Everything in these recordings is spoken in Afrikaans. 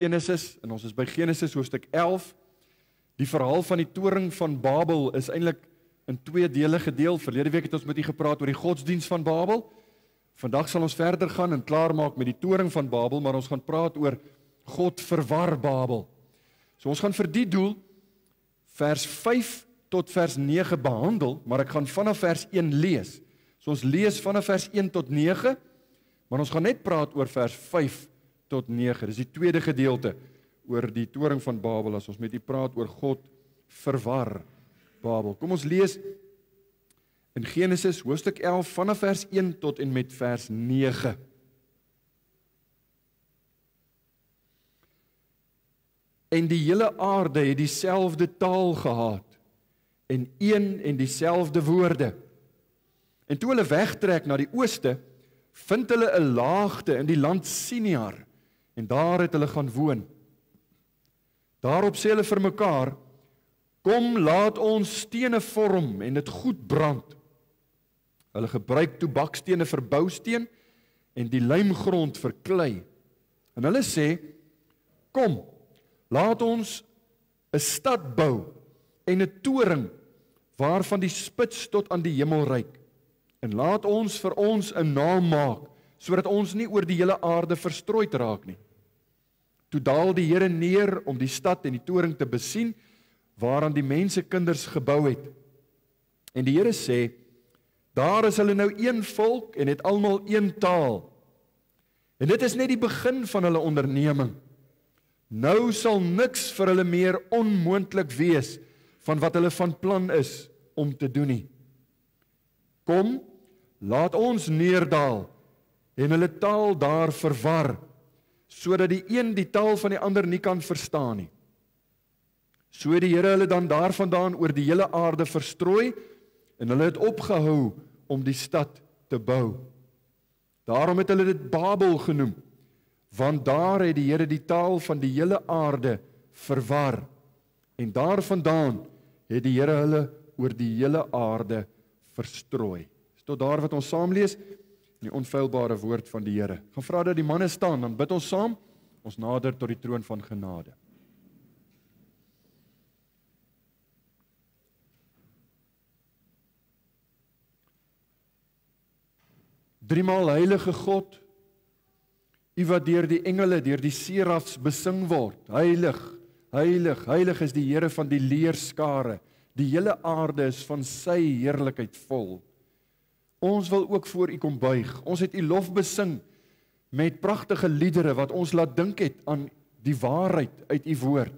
Genesis, en ons is by Genesis hoofstuk 11. Die verhaal van die toring van Babel is eintlik in 2 dele gedeel. Verlede week het ons met u gepraat oor die godsdiens van Babel. Vandag sal ons verder gaan en klaarmaak met die toring van Babel, maar ons gaan praat oor God verwar Babel. So ons gaan vir die doel vers 5 tot vers 9 behandel, maar ek gaan vanaf vers 1 lees. So ons lees vanaf vers 1 tot 9, maar ons gaan net praat oor vers 5 tot 9. Dis die tweede gedeelte oor die toring van Babel, as ons met u praat oor God verwar Babel. Kom ons lees in Genesis hoofstuk 11 vanaf vers 1 tot en met vers 9. En die hele aarde het dieselfde taal gehad en een en dieselfde woorde. En toe hulle wegtrek na die ooste, vind hulle 'n laagte in die land Siniar en daar het hulle gaan woon. Daarop sê hulle vir mekaar: "Kom, laat ons stene vorm en dit goed brand." Hulle gebruik toe bakstene vir bousteen en die lijmgrond vir klei. En hulle sê: "Kom, laat ons 'n stad bou en 'n toring waarvan die spits tot aan die hemel reik. En laat ons vir ons 'n naam maak, sodat ons nie oor die hele aarde verstrooid raak nie." Toe daal die Here neer om die stad en die toring te besien, waaraan die mensekinders gebou het. En die Here sê: "Daar is hulle nou een volk en het almal een taal. En dit is net die begin van hulle onderneming. Nou sal niks vir hulle meer onmoontlik wees van wat hulle van plan is om te doen nie. Kom, laat ons neerdaal en hulle taal daar verwar, sodat die een die taal van die ander nie kan verstaan nie. So het die Here hulle dan daarvandaan oor die hele aarde verstrooi en hulle het opgehou om die stad te bou. Daarom het hulle dit Babel genoem, want daar het die Here die taal van die hele aarde verwar. En daarvandaan het die Here hulle oor die hele aarde verstrooi. Tot daar wat ons saam lees, die onfeilbare woord van die Here. Ek gaan vra dat die manne staan, dan bid ons saam, ons nader tot die troon van genade. Driemaal heilige God, U wat deur die engele, deur die serafs besing word. Heilig, heilig, heilig is die Here van die leerskare. Die hele aarde is van sy heerlikheid vol. Ons wil ook voor U kom buig. Ons het U lof besing met pragtige liedere wat ons laat dink het aan die waarheid uit U woord.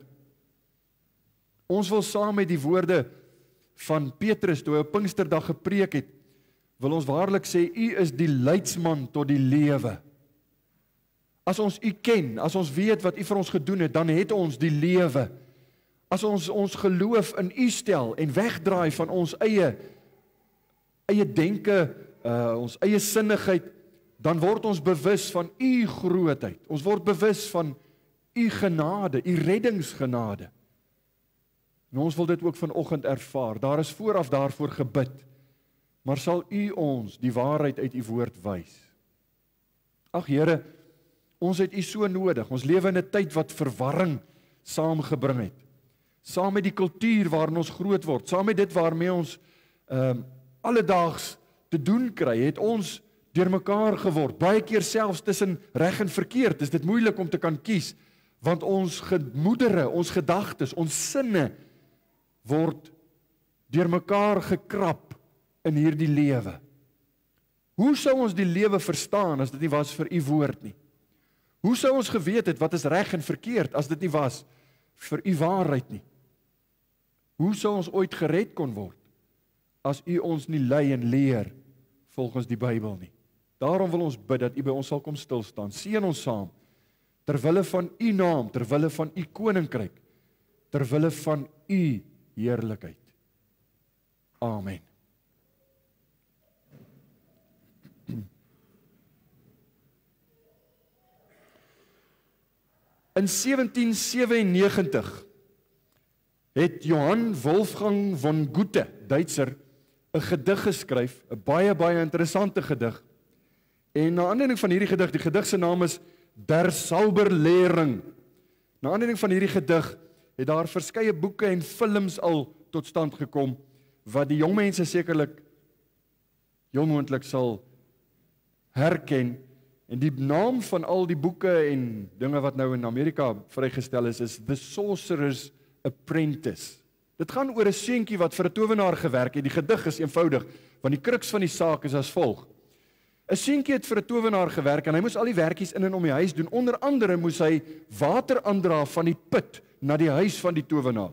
Ons wil saam met die woorde van Petrus toe hy op Pinksterdag gepreek het, wil ons waarlik sê, U is die leidsman tot die lewe. As ons U ken, as ons weet wat U vir ons gedoen het, dan het ons die lewe. As ons geloof in U stel en wegdraai van ons eie denke, ons eie sinnigheid, dan word ons bewus van U grootheid. Ons word bewus van U genade, U reddingsgenade. En ons wil dit ook vanoggend ervaar. Daar is vooraf daarvoor gebid. Maar sal U ons die waarheid uit U woord wys? Ag Here, ons het U so nodig. Ons lewe in 'n tyd wat verwarring saamgebring het. Saam met die kultuur waarin ons groot word, saam met dit waarmee ons alledaags te doen kry, het ons deurmekaar geword. Baie keer selfs tussen reg en verkeerd is dit moeilik om te kan kies, want ons gemoedere, ons gedagtes, ons sinne word deurmekaar gekrap in hierdie lewe. Hoe sou ons die lewe verstaan as dit nie was vir U woord nie? Hoe sou ons geweet het wat is reg en verkeerd as dit nie was vir U waarheid nie? Hoe sou ons ooit gered kon word as U ons nie lei en leer volgens die Bybel nie? Daarom wil ons bid dat U by ons sal kom stil staan. Seën ons saam, ter wille van U naam, ter wille van U koninkryk, ter wille van U heerlikheid. Amen. In 1797 het Johann Wolfgang von Goethe, Duitser, 'n gedig geskryf, 'n baie interessante gedig. En na aanleiding van hierdie gedig, die gedig se naam is Der Sauberlehrling, Na aanleiding van hierdie gedig het daar verskeie boeke en films al tot stand gekom, wat die jong mense sekerlik heel moontlik sal herken. En die naam van al die boeke en dinge wat nou in Amerika vrygestel is The Sorcerer's Apprentice. Dit gaan oor 'n seentjie wat vir 'n towenaar gewerk het. Die gedig is eenvoudig, want die kruks van die saak is as volg. 'n Seentjie het vir 'n towenaar gewerk en hy moes al die werkies in en om die huis doen. Onder andere moes hy water aandra van die put na die huis van die towenaar.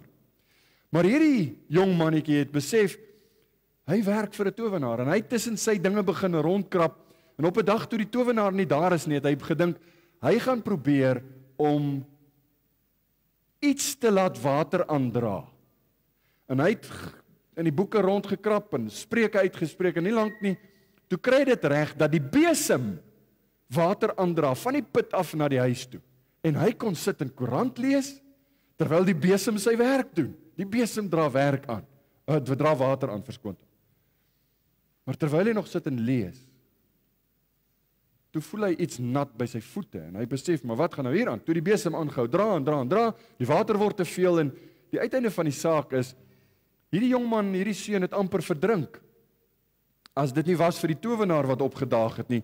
Maar hierdie jong mannetjie het besef, hy werk vir 'n towenaar en hy het tussen sy dinge begin rondkrap. En op 'n dag toe die towenaar nie daar is nie, het hy gedink, hy gaan probeer om iets te laat water aandra. En hy het in die boeke rondgekrap en spreuke uitgespreek en nie lank nie, toe kry dit reg dat die besem water aandra van die put af na die huis toe. En hy kon sit en koerant lees, terwyl die besem sy werk doen. Die besem dra werk aan, dra water aan, verskoon. Maar terwyl hy nog sit en lees, toe voel hy iets nat by sy voete en hy besef, maar wat gaan nou hier aan? Toe die besem aangehou, dra en dra en dra, die water word te veel en die uiteinde van die saak is, hierdie jongman, hierdie seun het amper verdrink, as dit nie was vir die towenaar wat opgedaag het nie,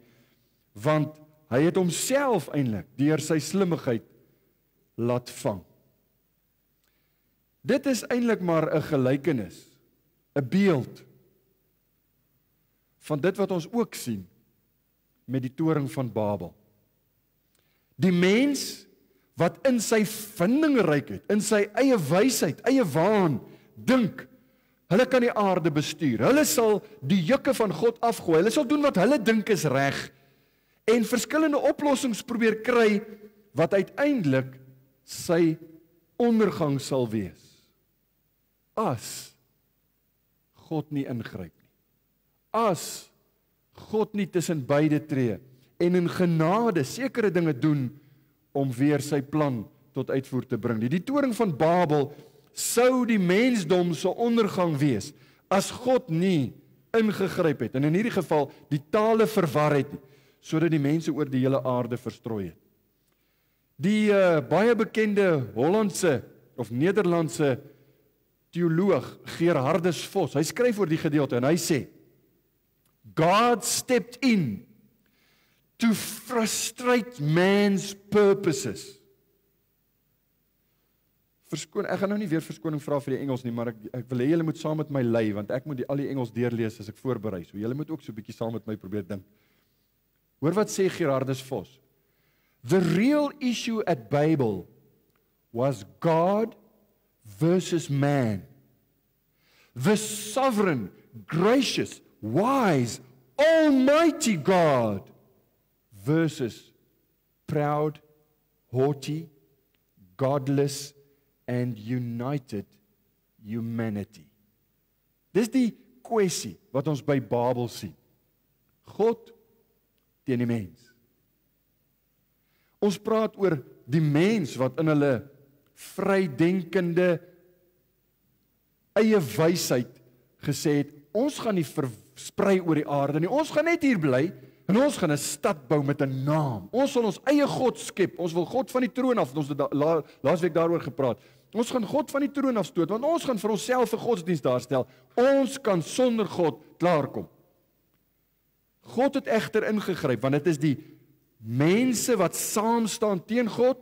want hy het homself eintlik deur sy slimmigheid laat vang. Dit is eintlik maar 'n gelykenis, 'n beeld van dit wat ons ook sien met die toring van Babel. Die mens wat in sy vindingryk, in sy eie wysheid, eie waan, dink, hulle kan die aarde bestuur, hulle sal die jukke van God afgooi, hulle sal doen wat hulle dink is reg, en verskillende oplossings probeer kry, wat uiteindelik sy ondergang sal wees, as God nie ingryp nie, as God nie tussen beide tree, en in genade sekere dinge doen, om weer sy plan tot uitvoer te bring. Die toring van Babel sou die mensdom se ondergang wees, as God nie ingegryp het, en in hierdie geval die tale verwar het, sodat die mense oor die hele aarde verstrooi het. Die baie bekende Hollandse of Nederlandse teoloog Gerhardus Vos, hy skryf oor die gedeelte en hy sê, God stepped in to frustrate man's purposes. Ek gaan nou nie weer verskoning vra vir die Engels nie, maar ek wil hê julle moet saam met my lei, want ek moet al die Engels deurlees as ek voorberei, so julle moet ook so 'n bietjie saam met my probeer dink. Hoor wat sê Gerhardus Vos. The real issue at Babel was God versus man. The sovereign, gracious, wise, almighty God versus proud, haughty, godless and united humanity. Dis die kwessie wat ons by Babel sien. God teen die mens. Ons praat oor die mens wat in hulle vrydenkende eie wysheid gesê het, ons gaan nie versprei oor die aarde nie, ons gaan net hier bly, en ons gaan 'n stad bou met 'n naam. Ons sal ons eie God skep, ons wil God van die troon af, ons het laasweek daaroor gepraat, ons gaan God van die troon af stoot, want ons gaan vir onsself 'n godsdienst daarstel, ons kan sonder God klaarkom. God het egter ingegryp, want dit is die mense wat saam staan teen God,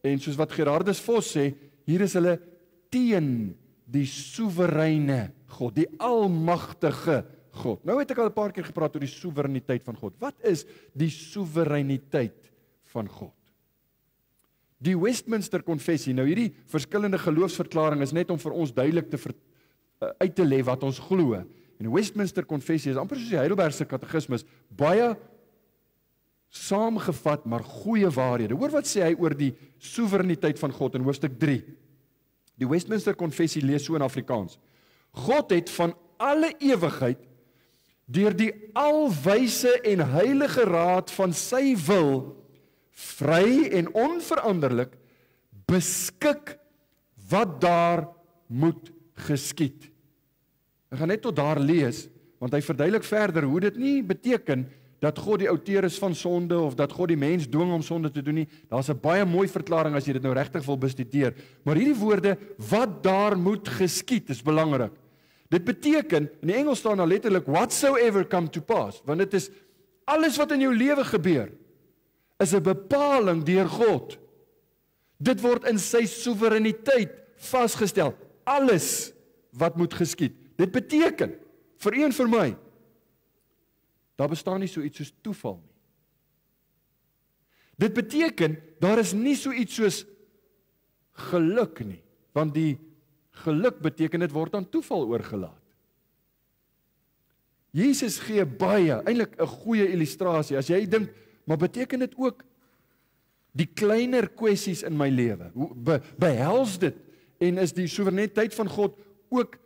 en soos wat Gerhardus Vos sê, hier is hulle teen die soewereine God, die almagtige God. Nou het ek al 'n paar keer gepraat oor die soewereiniteit van God. Wat is die soewereiniteit van God? Die Westminster Konfessie, nou hierdie verskillende geloofsverklaring is net om vir ons duidelik uit te lê wat ons glo. En die Westminster Konfessie is amper soos die Heidelbergse Katekismus, baie saamgevat, maar goeie waarhede. Hoor wat sê hy oor die soewereiniteit van God in hoofstuk 3. Die Westminster Konfessie lees so in Afrikaans. God het van alle ewigheid deur die alwyse en heilige raad van sy wil vry en onveranderlik beskik wat daar moet geskied. Ek gaan net tot daar lees, want hy verduidelik verder hoe dit nie beteken dat God die outeur is van sonde, of dat God die mens dwing om sonde te doen nie. Daar's 'n baie mooi verklaring as jy dit nou regtig wil bestudeer. Maar hierdie woorde, wat daar moet geskied, is belangrik. Dit beteken, in die Engels staan daar letterlik, whatsoever come to pass, want dit is, alles wat in jou lewe gebeur, is 'n bepaling deur God. Dit word in sy soewereiniteit vasgestel. Alles wat moet geskied. Dit beteken, vir u en vir my, daar bestaan nie so iets soos toeval nie. Dit beteken, daar is nie so iets soos geluk nie, want die geluk beteken dit word aan toeval oorgelaat. Jesus gee baie, eintlik 'n goeie illustrasie, as jy dink, maar beteken dit ook die kleiner kwessies in my lewe? Behels dit, en is die soewereiniteit van God ook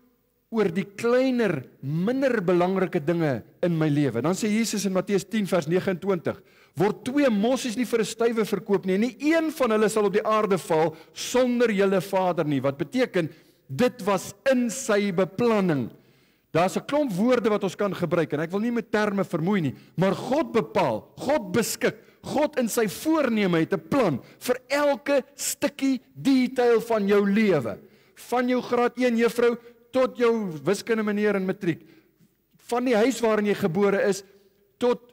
oor die kleiner, minder belangrike dinge in my lewe? Dan sê Jesus in Matteus 10 vers 29, word 2 mossies nie vir 'n stywe verkoop nie, en nie een van hulle sal op die aarde val sonder julle Vader nie. Wat beteken, dit was in sy beplanning. Daar's 'n klomp woorde wat ons kan gebruik, en ek wil nie met terme vermoei nie, maar God bepaal, God beskik, God in sy voorneme het 'n plan vir elke stukkie detail van jou lewe. Van jou graad 1 juffrou tot jou wiskunde meneer in matriek. Van die huis waarin jy gebore is tot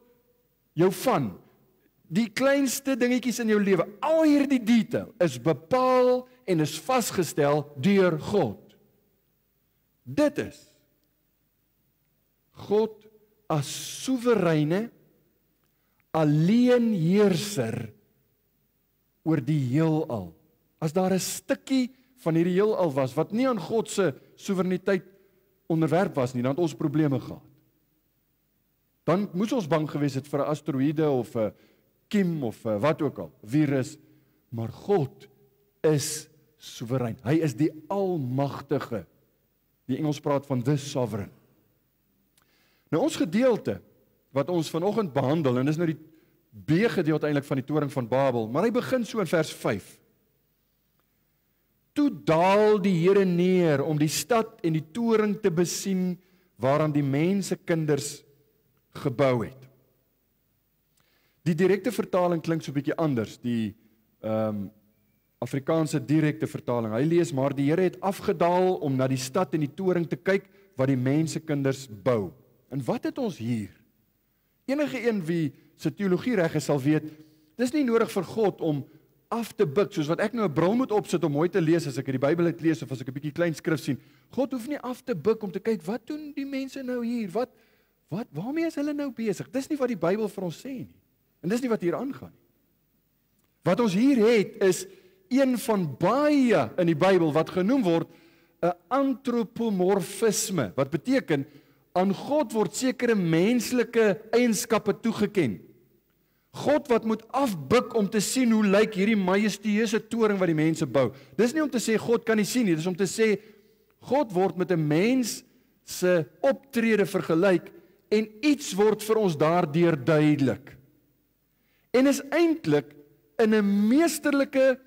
jou van. Die kleinste dingetjies in jou lewe, al hierdie detail is bepaal en is vasgestel deur God. Dit is God as soewereine alleenheerser oor die heelal. As daar 'n stukkie van hierdie heelal was wat nie aan God se soewereiniteit onderwerp was nie, dan het ons probleme gehad. Dan moes ons bang gewees het vir 'n asteroïde of 'n kiem of wat ook al, virus, maar God is soewerein. Hy is die almagtige. Die Engels praat van the sovereign. Nou ons gedeelte wat ons vanoggend behandel, en dis nou die B-gedeelte eintlik van die toring van Babel, maar hy begin so in vers 5. Toe daal die Here neer om die stad en die toring te besien waaraan die mense kinders gebou het. Die direkte vertaling klink so 'n bietjie anders, die Afrikaanse direkte vertaling. Hy lees, maar die Here het afgedaal om na die stad en die toring te kyk wat die mense kinders bou. En wat het ons hier? Enige een wie sy teologie reg is sal weet, dis nie nodig vir God om af te buk, soos wat ek nou 'n bril moet opsit om mooi te lees as ek die Bybel het lees of as ek 'n bietjie klein skrif sien. God hoef nie af te buk om te kyk, wat doen die mense nou hier? Waarmee is hulle nou besig? Dis nie wat die Bybel vir ons sê nie. En dis nie wat hier aangaan nie. Wat ons hier het is een van baie in die Bybel wat genoem word 'n antropomorfisme, wat beteken aan God word sekere menslike eienskappe toegeken. God wat moet afbuk om te sien hoe lyk hierdie majestueuse toring wat die mense bou. Dis nie om te sê God kan nie sien nie, dis om te sê God word met 'n mens se optrede vergelyk en iets word vir ons daardeur duidelik. En is eintlik in 'n meesterlike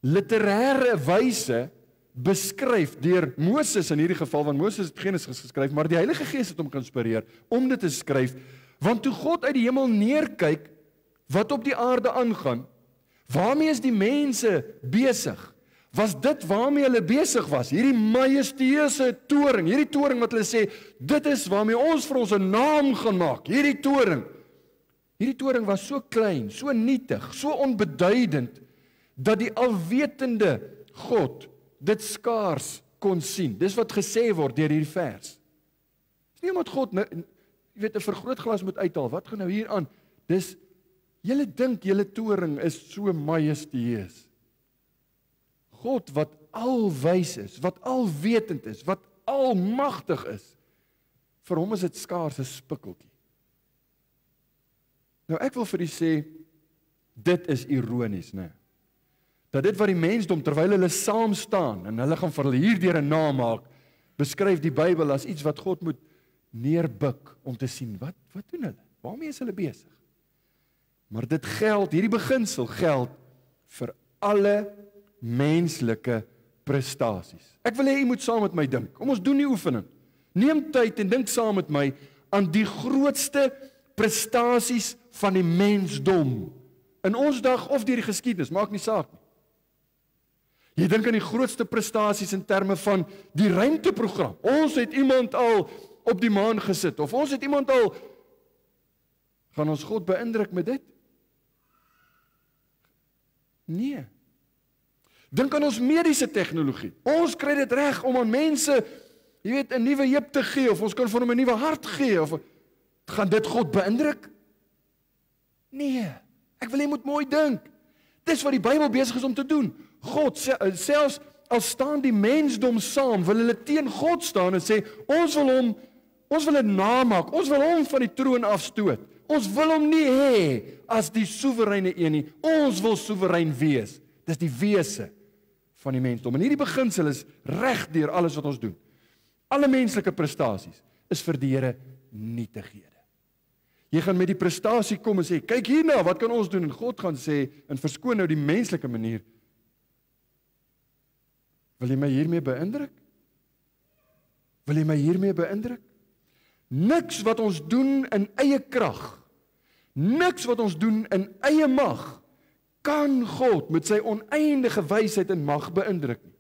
literêre wyse beskryf deur Moses in hierdie geval, want Moses het Genesis geskryf, maar die Heilige Gees het hom geïnspireer om dit te skryf, want toe God uit die hemel neerkyk wat op die aarde aangaan, waarmee is die mense besig? Was dit waarmee hulle besig was? Hierdie majestueuse toring, hierdie toring wat hulle sê, dit is waarmee ons vir ons 'n naam gaan maak, hierdie toring. Hierdie toring was so klein, so nietig, so onbeduidend, dat die alwetende God dit skaars kon sien. Dis wat gesê word deur hierdie vers. Dis nie omdat God nou, jy weet, 'n vergrootglas moet uithaal. Wat gaan nou hier aan? Dis, julle dink julle toring is so majestueus. God wat alwys is, wat alwetend is, wat almagtig is, vir hom is dit skaars 'n spikkeltjie. Nou ek wil vir u sê, dit is ironies, né? Dat dit wat die mensdom, terwyl hulle saam staan, en hulle gaan vir hulle hierdeur 'n naam maak, beskryf die Bybel as iets wat God moet neerbuk om te sien, wat doen hulle? Waarmee is hulle besig? Maar dit geld, hierdie beginsel geld vir alle menslike prestasies. Ek wil hê u moet saam met my dink. Kom ons doen die oefening. Neem tyd en dink saam met my aan die grootste prestasies van die mensdom. In ons dag of deur die geskiedenis, maak nie saak nie. Jy dink aan die grootste prestasies in terme van die ruimteprogram. Ons het iemand al op die maan gesit, of ons het iemand al, gaan ons God beïndruk met dit? Nee. Dink aan ons mediese tegnologie. Ons kry dit reg om aan mense, jy weet, 'n nuwe heup te gee, of ons kan vir hom 'n nuwe hart gee, of gaan dit God beïndruk? Nee. Ek wil jy moet mooi dink. Dis wat die Bybel besig is om te doen. God, selfs al staan die mensdom saam, wil hulle teen God staan en sê, ons wil 'n namaak, ons wil hom van die troon afstoot. Ons wil hom nie hê as die soewereine een nie. Ons wil soewerein wees. Dis die wese van die mensdom. En hierdie beginsel is reg deur alles wat ons doen. Alle menslike prestasies is vir die Here nietighede. Jy gaan met die prestasie kom en sê, kyk hierna, wat kan ons doen? En God gaan sê, en verskoon nou die menslike manier, wil jy my hiermee beïndruk? Wil jy my hiermee beïndruk? Niks wat ons doen in eie krag, niks wat ons doen in eie mag, kan God met sy oneindige wysheid en mag beïndruk nie.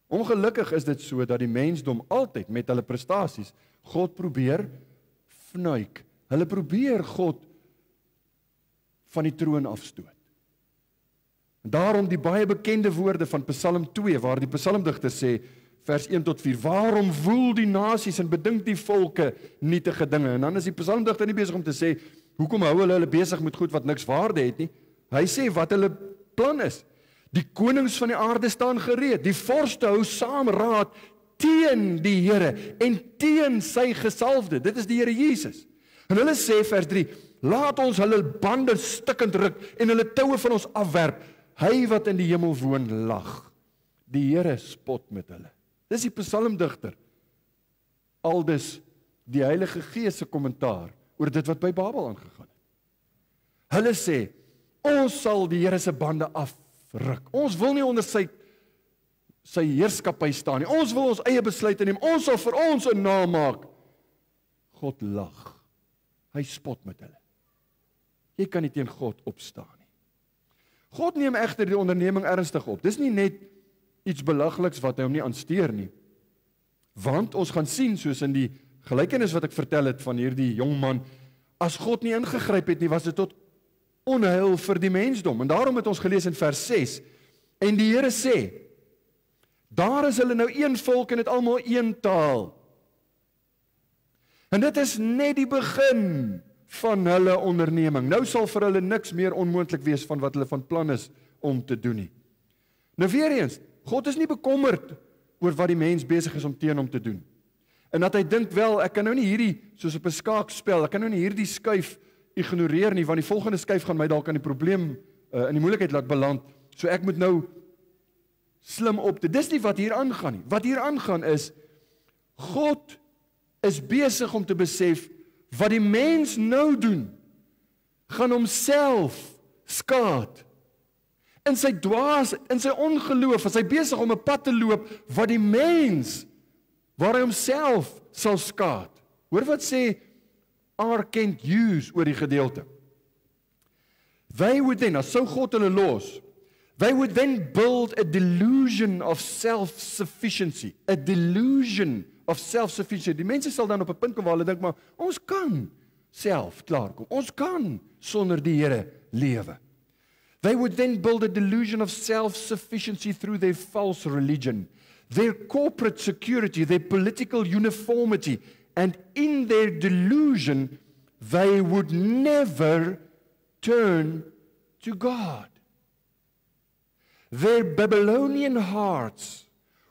Ongelukkig is dit so dat die mensdom altyd met hulle prestasies God probeer fnuik. Hulle probeer God van die troon afstoot. En daarom die baie bekende woorde van Psalm 2, waar die psalmdigter sê, vers 1 tot 4, waarom woel die nasies en bedink die volke nietige dinge? En dan is die psalmdigter nie besig om te sê, hoekom hou hulle besig met goed wat niks waarde het nie? Hy sê wat hulle plan is. Die konings van die aarde staan gereed, die vorste hou saam raad teen die Here en teen sy gesalfde. Dit is die Here Jesus. En hulle sê vers 3, laat ons hulle bande stikkend ruk en hulle toue van ons afwerp. Hy wat in die hemel woon lag. Die Here spot met hulle. Dis die psalmdigter. Aldus die Heilige Gees se kommentaar oor dit wat by Babel aangegaan het. Hulle sê, ons sal die Here se bande afruk. Ons wil nie onder sy heerskappy staan nie. Ons wil ons eie besluite neem. Ons sal vir ons 'n naam maak. God lag. Hy spot met hulle. Jy kan nie teen God opstaan nie. God neem egter die onderneming ernstig op. Dis nie net iets belagliks wat hy hom nie aansteur nie. Want ons gaan sien, soos in die gelykenis wat ek vertel het van hierdie jong man, as God nie ingegryp het nie, was dit tot onheil vir die mensdom. En daarom het ons gelees in vers 6, en die Here sê, daar is hulle nou een volk en het almal een taal. En dit is net die begin van hulle onderneming. Nou sal vir hulle niks meer onmoontlik wees van wat hulle van plan is om te doen nie. Nou weer eens, God is nie bekommerd oor wat die mens besig is om teen hom te doen. En dat hy dink, wel, ek kan nou nie hierdie, soos op 'n skaakspel, ek kan nou nie hierdie skuif ignoreer nie, want die volgende skuif gaan my dalk aan die probleem, in die moeilikheid laat beland, so ek moet nou slim optree. Dis nie wat hier aangaan nie. Wat hier aangaan is, God is besig om te besef, wat die mens nou doen, gaan homself skaad. In sy dwaasheid, in sy ongeloof, is hy besig om 'n pad te loop, wat die mens, waar hy homself sal skaad. Hoor wat sê R. Kent Hughes oor die gedeelte. They would then, as sou God hulle los, they would then build a delusion of self-sufficiency. A delusion of self-sufficiency. Die mense sal dan op 'n punt kom waar hulle dink, maar ons kan self klaarkom. Ons kan sonder die Here lewe. They would then build a delusion of self-sufficiency through their false religion, their corporate security, their political uniformity, and in their delusion, they would never turn to God. Their Babylonian hearts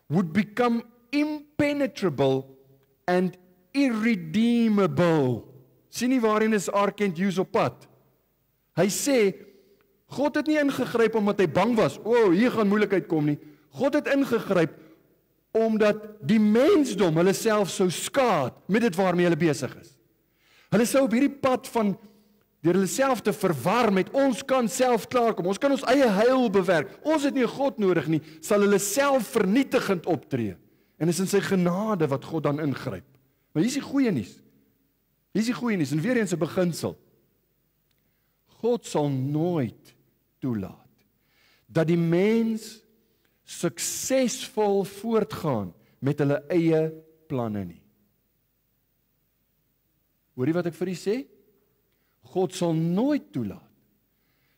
would become impenetrable and irredeemable. Sien nie waarin is R. Kent Hughes op pad? Hy sê, God het nie ingegryp omdat hy bang was, hier gaan moeilikheid kom nie. God het ingegryp omdat die mensdom hulle self sou skaad met dit waarmee hulle besig is. Hulle sou op hierdie pad van deur hulle self te verwar met ons kan self klaarkom, ons kan ons eie heil bewerk, ons het nie 'n God nodig nie, sal hulle self vernietigend optree. En is in sy genade wat God dan ingryp. Maar hier is die goeie nuus. Hier is die goeie nuus, en weer eens 'n beginsel. God sal nooit toelaat dat die mens suksesvol voortgaan met hulle eie planne nie. Hoor jy wat ek vir u sê? God sal nooit toelaat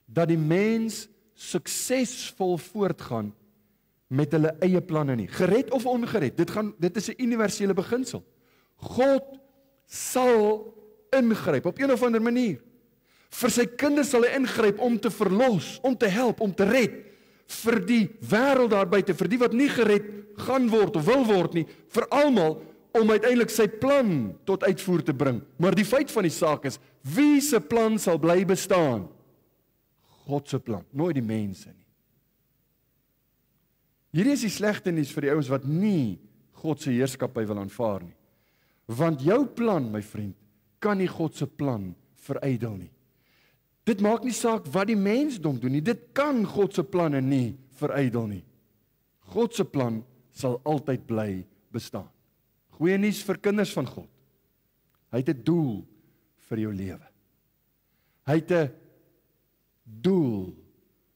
dat die mens suksesvol voortgaan met hulle eie planne nie. Gered of ongered, dit is 'n universele beginsel. God sal ingryp op een of ander manier. Vir sy kinders sal hy ingryp om te verlos, om te help, om te red. Vir die wêreld daar buite, vir die wat nie gered gaan word of wil word nie, vir almal om uiteindelik sy plan tot uitvoer te bring. Maar die feit van die saak is, wie se plan sal bly bestaan? God se plan, nooit die mense nie. Hierdie is die slegte nuus vir die ouens wat nie God se heerskappy wil aanvaar nie. Want jou plan, my vriend, kan nie God se plan verydel nie. Dit maak nie saak wat die mensdom doen nie, dit kan God se planne nie verydel nie. God se plan sal altyd bly bestaan. Goeie nuus vir kinders van God. Hy het 'n doel vir jou lewe. Hy het 'n doel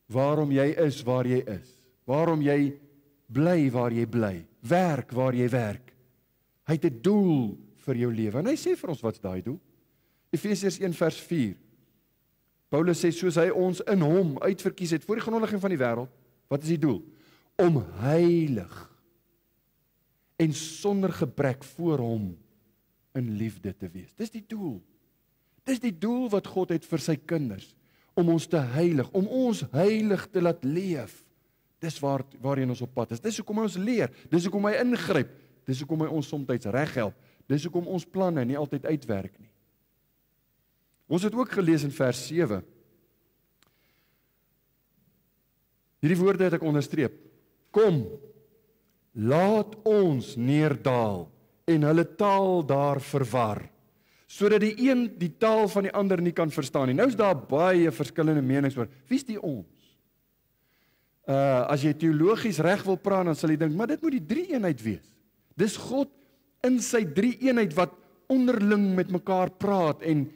waarom jy is waar jy is. Waarom jy bly waar jy bly. Werk waar jy werk. Hy het 'n doel vir jou lewe. En hy sê vir ons wat's daai doel? Efesiërs 1 vers 4. Paulus sê soos hy ons in hom uitverkies het voor die grondlegging van die wêreld, wat is die doel? Om heilig en sonder gebrek voor hom in liefde te wees. Dis die doel. Dis die doel wat God het vir sy kinders, om ons te heilig, om ons heilig te laat leef. Dis waarheen ons op pad is. Dis hoekom hy ons leer, dis hoekom hy ingryp, dis hoekom hy ons soms reg help, dis hoekom ons planne nie altyd uitwerk nie. Ons het ook gelees in vers 7. Hierdie woorde het ek onderstreep. Kom, laat ons neerdal en hulle taal daar verwar, sodat die een die taal van die ander nie kan verstaan nie. Nou is daar baie verskillende menings oor, wie is die ons? As jy teologies reg wil praat, dan sal jy dink, maar dit moet die drie-eenheid wees. Dis God in sy drie-eenheid wat onderling met mekaar praat en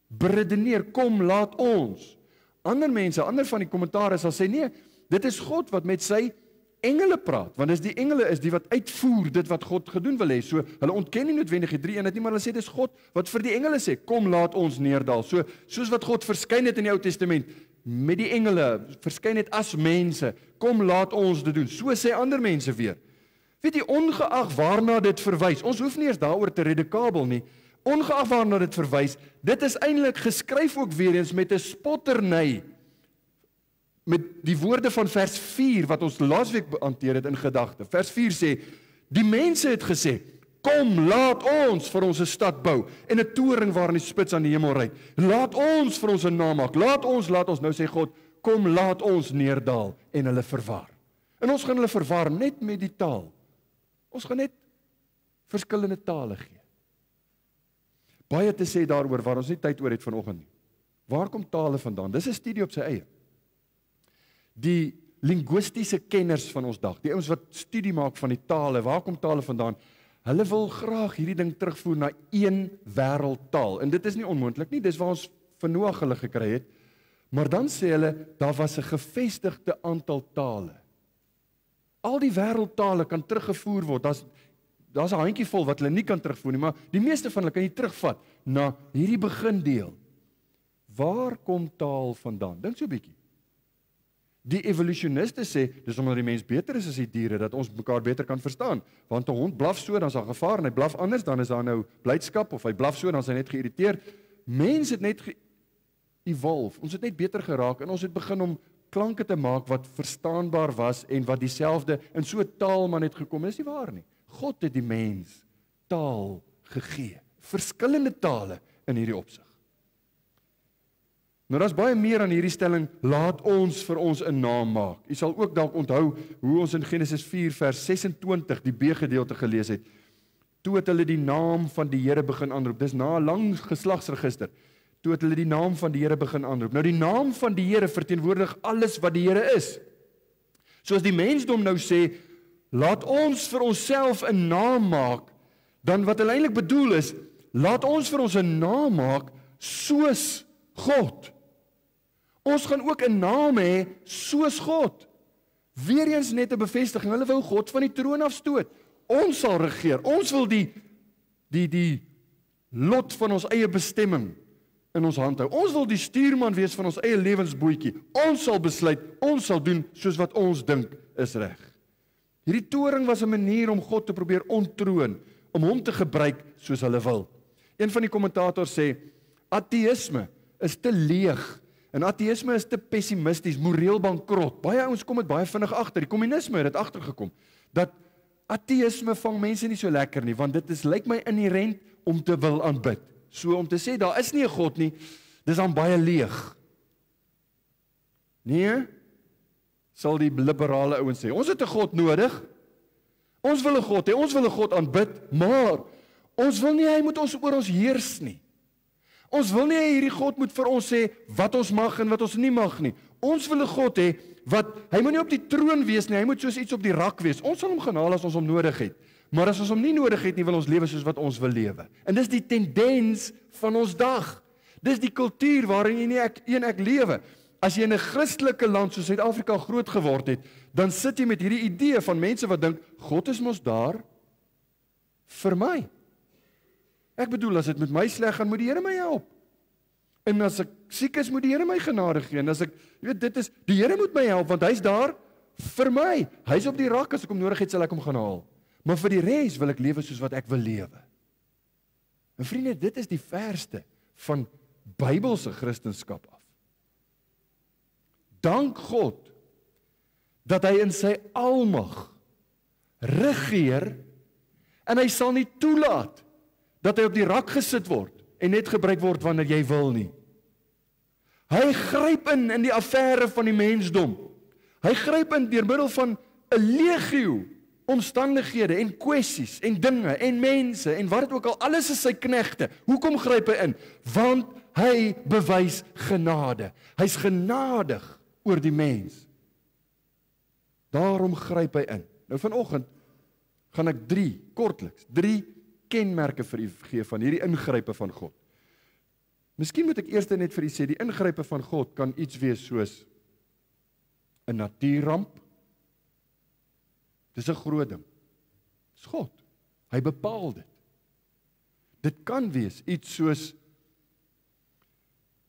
beredeneer, kom, laat ons. Ander mense, ander van die kommentaare sal sê, nee, dit is God wat met sy engele praat, want dis die engele is die wat uitvoer dit wat God gedoen wil hê. So, hulle ontken nie noodwendig die drie-eenheid nie, maar hulle sê dis God wat vir die engele sê, kom, laat ons neerdal. So, soos wat God verskyn het in die Ou Testament, met die engele, verskyn het as mense, kom, laat ons dit doen. So sê ander mense weer. Weet jy, ongeag waarna dit verwys, ons hoef nie eers daaroor te redekabel nie, ongeag waarna dit verwys, dit is eintlik geskryf ook weer eens met 'n spotterny, met die woorde van vers 4, wat ons laasweek behanteer het in gedagte. Vers 4 sê, die mense het gesê, kom, laat ons vir ons 'n stad bou, en 'n toring waarin die spits aan die hemel reik. Laat ons vir ons 'n naam maak, laat ons, nou sê God, kom, laat ons neerdal, en hulle verwar. En ons gaan hulle verwar net met die taal. Ons gaan net verskillende tale gee. Baie te sê daaroor waar ons nie tyd oor het vanoggend nie. Waar kom tale vandaan? Dis 'n studie op sy eie. Die linguistiese kenners van ons dag, die ouens wat studie maak van die tale, waar kom tale vandaan? Hulle wil graag hierdie ding terugvoer na een wêreldtaal. En dit is nie onmoontlik nie, dis waar ons van Noag hulle gekry het. Maar dan sê hulle, daar was 'n gevestigde aantal tale. Al die wêreldtale kan teruggevoer word. Daar's 'n handjievol wat hulle nie kan terugvoer nie, maar die meeste van hulle kan jy terugvat na hierdie begindeel. Waar kom taal vandaan? Dink so 'n bietjie. Die evolusioniste sê, dis omdat die mens beter is as die diere, dat ons mekaar beter kan verstaan. Want 'n hond blaf so, dan is daar gevaar, en hy blaf anders, dan is daar nou blydskap, of hy blaf so, dan is hy net geïrriteerd. Mens het net evolve, ons het net beter geraak, en ons het begin om klanke te maak wat verstaanbaar was, en wat dieselfde, in so 'n taal maar net gekom, is nie waar nie. God het die mens taal gegee, verskillende tale in hierdie opsig. Nou, daar's baie meer aan hierdie stelling, laat ons vir ons 'n naam maak. U sal ook dalk onthou hoe ons in Genesis 4 vers 26 die B-gedeelte gelees het. Toe het hulle die naam van die Here begin aanroep. Dis na 'n lang geslagsregister. Toe het hulle die naam van die Here begin aanroep. Nou, die naam van die Here verteenwoordig alles wat die Here is. Soos die mensdom nou sê, laat ons vir onsself 'n naam maak, dan wat hulle eintlik bedoel is, laat ons vir ons 'n naam maak soos God. Ons gaan ook 'n naam hê soos God. Weereens net 'n bevestiging, hulle wou God van die troon afstoot. Ons sal regeer, ons wil die lot van ons eie bestemming in ons hand hou. Ons wil die stuurman wees van ons eie lewensbootjie. Ons sal besluit, ons sal doen soos wat ons dink is reg. Hierdie toring was 'n manier om God te probeer ontroon, om hom te gebruik soos hulle wil. Een van die kommentators sê, ateïsme is te leeg, en ateïsme is te pessimisties, moreel bankrot. Baie ouens kom dit baie vinnig agter, die kommunisme het dit agtergekom, dat ateïsme vang mense nie so lekker nie, want dit lyk my inherent om te wil aanbid. So om te sê, daar is nie 'n God nie, dis dan baie leeg. Nee, sal die liberale ouens sê, ons het 'n God nodig, ons wil 'n God hê, ons wil 'n God aanbid, maar ons wil nie hy moet ons oor ons heers nie. Ons wil nie hierdie God moet vir ons sê wat ons mag en wat ons nie mag nie. Ons wil 'n God hê hy moet nie op die troon wees nie, hy moet soos iets op die rak wees. Ons sal hom gaan haal as ons hom nodig het. Maar as ons hom nie nodig het nie, wil ons lewe soos wat ons wil lewe. En dis die tendens van ons dag. Dis die kultuur waarin ek lewe. As jy in 'n Christelike land soos Suid-Afrika groot geword het, dan sit jy met hierdie idee van mense wat dink, God is mos daar vir my. Ek bedoel, as dit met my sleg gaan, moet die Here my help. En as ek siek is, moet die Here my genade gee. En as ek, die Here moet my help, want hy's daar vir my. Hy's op die rak, as ek hom nodig het, sal ek hom gaan haal. Maar vir die res wil ek lewe soos wat ek wil lewe. En vriende, dit is die verste van Bybelse Christendom af. Dank God dat hy in sy almag regeer en hy sal nie toelaat dat hy op die rak gesit word en net gebruik word wanneer jy wil nie. Hy gryp in die affære van die mensdom. Hy gryp in deur middel van 'n legio omstandighede en kwessies en dinge en mense en wat dit ook al, alles is sy knegte. Hoekom gryp hy in? Want hy bewys genade. Hy's genadig oor die mens. Daarom gryp hy in. Nou vanoggend gaan ek kortliks drie kenmerke vir u gee van hierdie ingrype van God. Miskien moet ek eers net vir u sê, die ingrype van God kan iets wees soos 'n natuurramp. Dis 'n groot ding. Dis God. Hy bepaal dit. Dit kan wees iets soos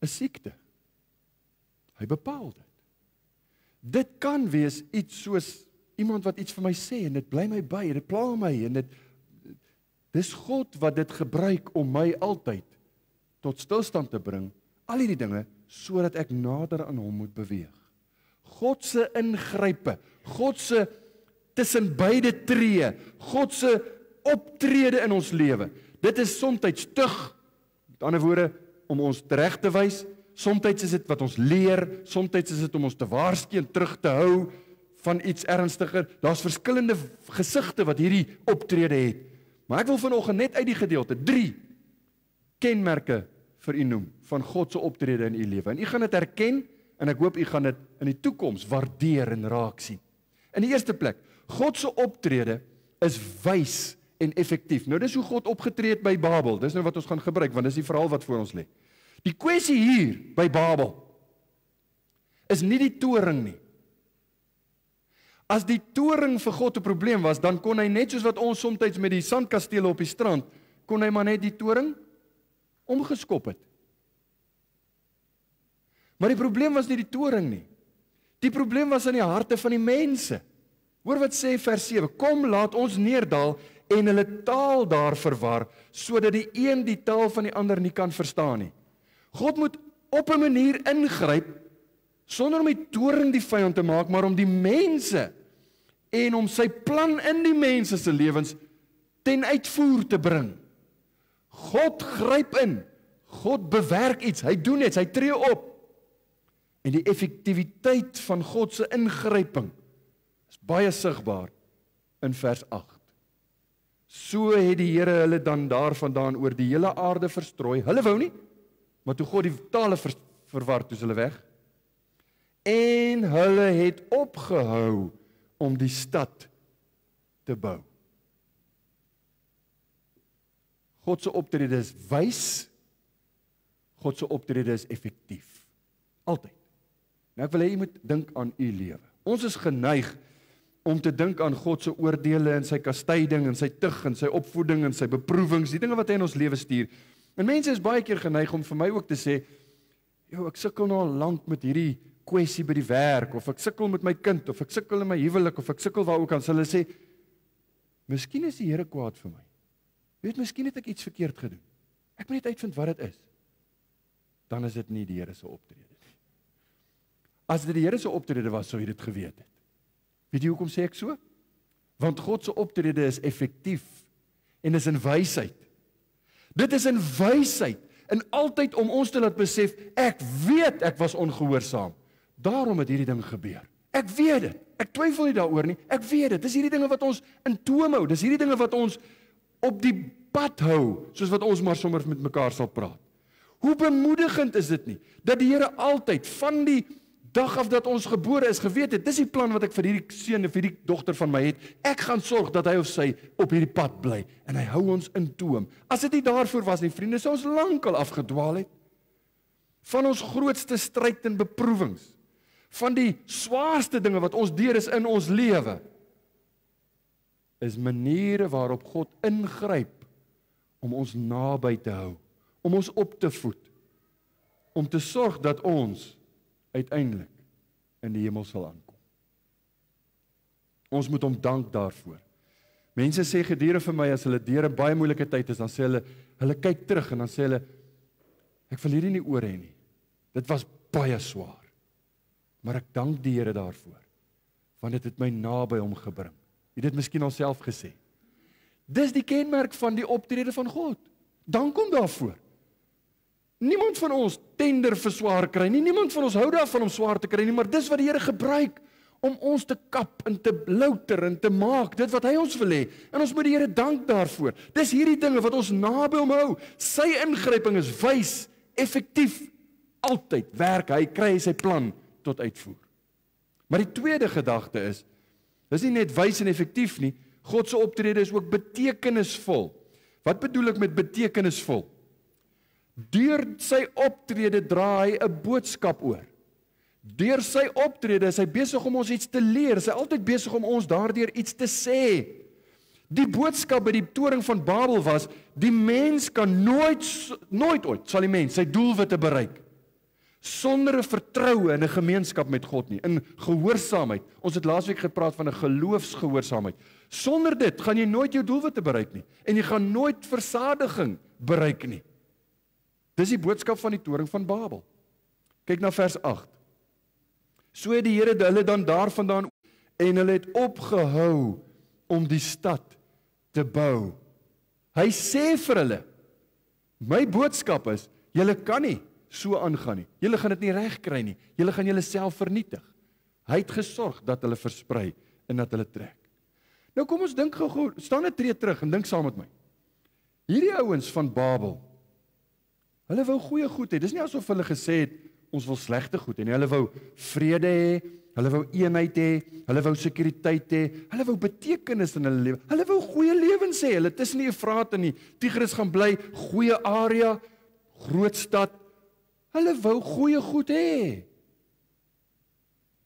'n siekte. Hy bepaal dit. Dit kan wees iets soos iemand wat iets vir my sê en dit bly my by, dit pla my en dis God wat dit gebruik om my altyd tot stilstand te bring, al hierdie dinge, sodat ek nader aan hom moet beweeg. God se ingrype, God se tussen beide tree, God se optrede in ons lewe. Dit is soms tug, met ander woorde, om ons reg te wys, soms is dit wat ons leer, soms is dit om ons te waarsku en terug te hou van iets ernstiger. Daar's verskillende gesigte wat hierdie optrede het. Maar ek wil vanoggend net uit die gedeelte 3 kenmerke vir u noem van God se optrede in u lewe. En u gaan dit herken en ek hoop u gaan dit in die toekoms waardeer en raak sien. In die eerste plek, God se optrede is wys en effektief. Nou dis hoe God opgetree het by Babel. Dis nou wat ons gaan gebruik want dis die verhaal wat voor ons lê. Die kwessie hier by Babel is nie die toring nie. As die toring vir God 'n probleem was, dan kon hy net soos wat ons soms met die sandkastele op die strand, kon hy maar net die toring omgeskop het. Maar die probleem was nie die toring nie. Die probleem was in die harte van die mense. Hoor wat sê vers 7, kom laat ons neerdal en hulle taal daar verwar, sodat die een die taal van die ander nie kan verstaan nie. God moet op 'n manier ingryp, sonder om die toring die vyand te maak, maar om die mense en om sy plan in die mense se lewens ten uitvoer te bring. God gryp in, God bewerk iets, hy doen iets, hy tree op. En die effektiwiteit van God se ingryping is baie sigbaar in vers 8. So het die Here hulle dan daarvandaan oor die hele aarde verstrooi. Hulle wou nie, maar toe God die tale verwar, toe is hulle weg. En hulle het opgehou om die stad te bou. God se optrede is wys, God se optrede is effektief. Altyd. Nou ek wil hê jy moet dink aan u lewe. Ons is geneig om te dink aan God se oordeele en sy kastyding en sy tug en sy opvoeding en sy beproewings, die dinge wat hy in ons lewe stuur. En mense is baie keer geneig om vir my ook te sê, ek sukkel nou al lank met hierdie kwessie by die werk, of ek sukkel met my kind, of ek sukkel in my huwelik, of ek sukkel waar ook al, hulle sê, miskien is die Here kwaad vir my. Jy weet, miskien het ek iets verkeerd gedoen. Ek moet net uitvind wat dit is. Dan is dit nie die Here se optrede nie. As dit die Here se optrede was, sou jy dit geweet het. Weet jy hoekom sê ek so? Want God se optrede is effektief en is in wysheid. Dit is in wysheid en altyd om ons te laat besef, ek weet ek was ongehoorsaam. Daarom het hierdie ding gebeur. Ek weet dit. Ek twyfel nie daaroor nie. Ek weet dit. Dis hierdie dinge wat ons in toom hou. Dis hierdie dinge wat ons op die pad hou, soos wat ons maar sommer met mekaar sal praat. Hoe bemoedigend is dit nie, dat die Here altyd, van die dag af dat ons gebore is, geweet het, dis die plan wat ek vir hierdie seun of hierdie dogter van my het, ek gaan sorg dat hy of sy op hierdie pad bly, en hy hou ons in toom. As dit nie daarvoor was nie, vriende, sou ons lankal afgedwaal het. Van ons grootste stryd en beproewings, van die swaarste dinge wat ons deur is in ons lewe, is maniere waarop God ingryp om ons naby te hou, om ons op te voed, om te sorg dat ons uiteindelik in die hemel sal aankom. Ons moet hom dank daarvoor. Mense sê gedurende vir my, as hulle deur 'n baie moeilike tyd is, dan sê hulle kyk terug en dan sê hulle, ek wil hierdie nie oor hê nie. Dit was baie swaar. Maar ek dank die Here daarvoor, want dit het my naby hom gebring. Jy het dit miskien al self gesê. Dis die kenmerk van die optrede van God. Dank hom daarvoor. Niemand van ons tender vir swaar kry nie, niemand van ons hou daarvan om swaar te kry nie, maar dis wat die Here gebruik om ons te kap en te louter en te maak, dit wat hy ons wil hê. En ons moet die Here dank daarvoor. Dis hierdie dinge wat ons naby hom hou. Sy ingryping is wys, effektief, altyd werk hy, kry hy sy plan tot uitvoer. Maar die tweede gedagte is, dis nie net wys en effektief nie, God se optrede is ook betekenisvol. Wat bedoel ek met betekenisvol? Deur sy optrede dra hy 'n boodskap oor. Deur sy optrede is hy besig om ons iets te leer, is hy altyd besig om ons daardeur iets te sê. Die boodskap by die toring van Babel was, die mens kan nooit ooit sal die mens sy doelwitte bereik, sonder 'n vertroue in 'n gemeenskap met God nie, in gehoorsaamheid. Ons het laasweek gepraat van 'n geloofsgehoorsaamheid. Sonder dit gaan jy nooit jou doelwitte bereik nie, en jy gaan nooit versadiging bereik nie. Dis die boodskap van die toring van Babel. Kyk na vers 8. So het die Here hulle dan daarvandaan, en hulle het opgehou om die stad te bou. Hy sê vir hulle, my boodskap is, julle kan nie so aangaan nie. Julle gaan dit nie reg kry nie. Julle gaan julle self vernietig. Hy het gesorg dat hulle versprei en dat hulle trek. Nou kom ons dink gou, staan 'n tree terug en dink saam met my. Hierdie ouens van Babel, hulle wou goeie goed hê. Dis nie asof hulle gesê het, ons wil slegte goed hê nie. Hulle wou vrede hê, hulle wou eenheid hê, hulle wou sekuriteit hê, hulle wou betekenis in hulle lewe. Hulle wou goeie lewens hê. Hulle tussen die Efraat en die Tigris gaan bly, goeie area, groot stad. Hulle wou goeie goed hê.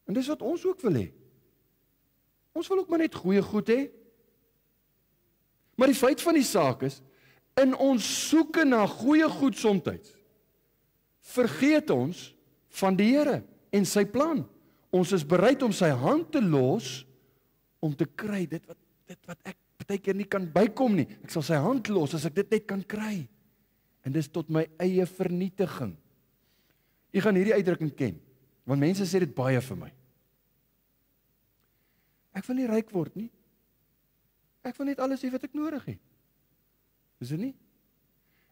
En dis wat ons ook wil hê. Ons wil ook maar net goeie goed hê. Maar die feit van die saak is, in ons soeke na goeie goed soms, vergeet ons van die Here en sy plan. Ons is bereid om sy hand te los om te kry dit wat ek baie keer nie kan bykom nie. Ek sal sy hand los as ek dit net kan kry. En dis tot my eie vernietiging. Jy gaan hierdie uitdrukking ken, want mense sê dit baie vir my. Ek wil nie ryk word nie. Ek wil net alles hê wat ek nodig het. Is dit nie?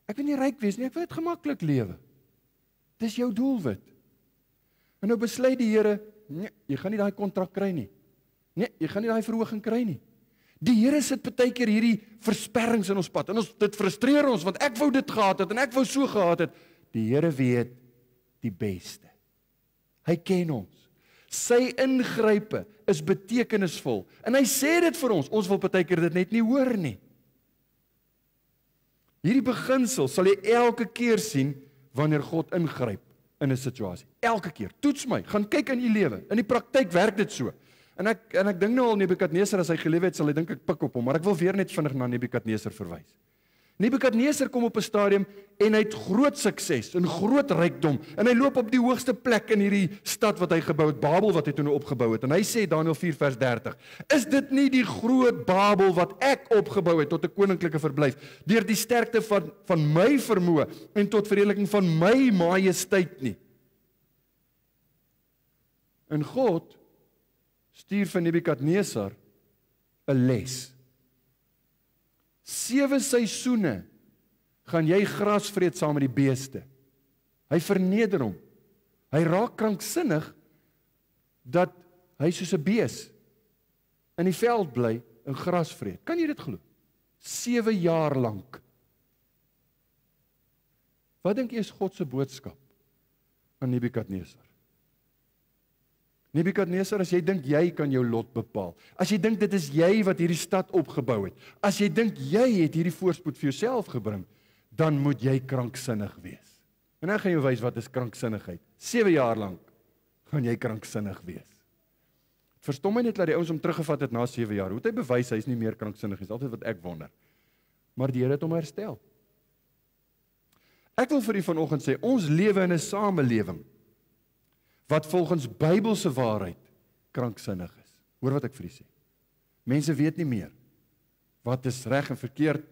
Ek wil nie ryk wees nie, ek wil net gemaklik lewe. Dis jou doelwit. En nou besluit die Here, nee, jy gaan nie daai kontrak kry nie. Nee, jy gaan nie daai verhoging kry nie. Die Here sit baie keer hierdie versperrings in ons pad, en dit frustreer ons, want ek wou dit gehad het, en ek wou so gehad het. Die Here weet die beste. Hy ken ons. Sy ingrype is betekenisvol, en hy sê dit vir ons wil baie keer dit net nie hoor nie. Hierdie beginsel sal jy elke keer sien wanneer God ingryp in 'n situasie. Elke keer. Toets my, gaan kyk in u lewe. In die praktyk werk dit so. En ek dink nou al Nebukadneser as hy geleef het, sal hy dink ek pik op hom, maar ek wil weer net vinnig na Nebukadneser verwys. Nebukadneser kom op 'n stadium en hy het groot sukses en groot rykdom en hy loop op die hoogste plek in hierdie stad wat hy gebou het, Babel wat hy toe nou opgebou het. En hy sê Daniël 4 vers 30, is dit nie die groot Babel wat ek opgebou het tot 'n koninklike verblyf deur die sterkte van my vermoë en tot verheerliking van my majesteit nie? En God stuur vir Nebukadnesar 'n les. 7 seisoene gaan jy gras vreet saam met die beeste. Hy verneder hom. Hy raak kranksinnig dat hy soos 'n bees in die veld bly en gras vreet. Kan jy dit glo? 7 jaar lank. Wat dink jy is God se boodskap aan Nebukadnesar? Nebukadnesar, as jy dink jy kan jou lot bepaal, as jy dink dit is jy wat hierdie stad opgebou het, as jy dink jy het hierdie voorspoed vir jouself gebring, dan moet jy kranksinnig wees. En ek gaan jou wys wat is kranksinnigheid. 7 jaar lank gaan jy kranksinnig wees. Verstom my net dat die ouens hom teruggevat het na 7 jaar. Hoe het hy bewys hy is nie meer kranksinnig nie? Dis altyd wat ek wonder. Maar die Here het hom herstel. Ek wil vir u vanoggend sê, ons lewe in 'n samelewing wat volgens Bybelse waarheid kranksinnig is. Hoor wat ek vir u sê. Mense weet nie meer wat is reg en verkeerd.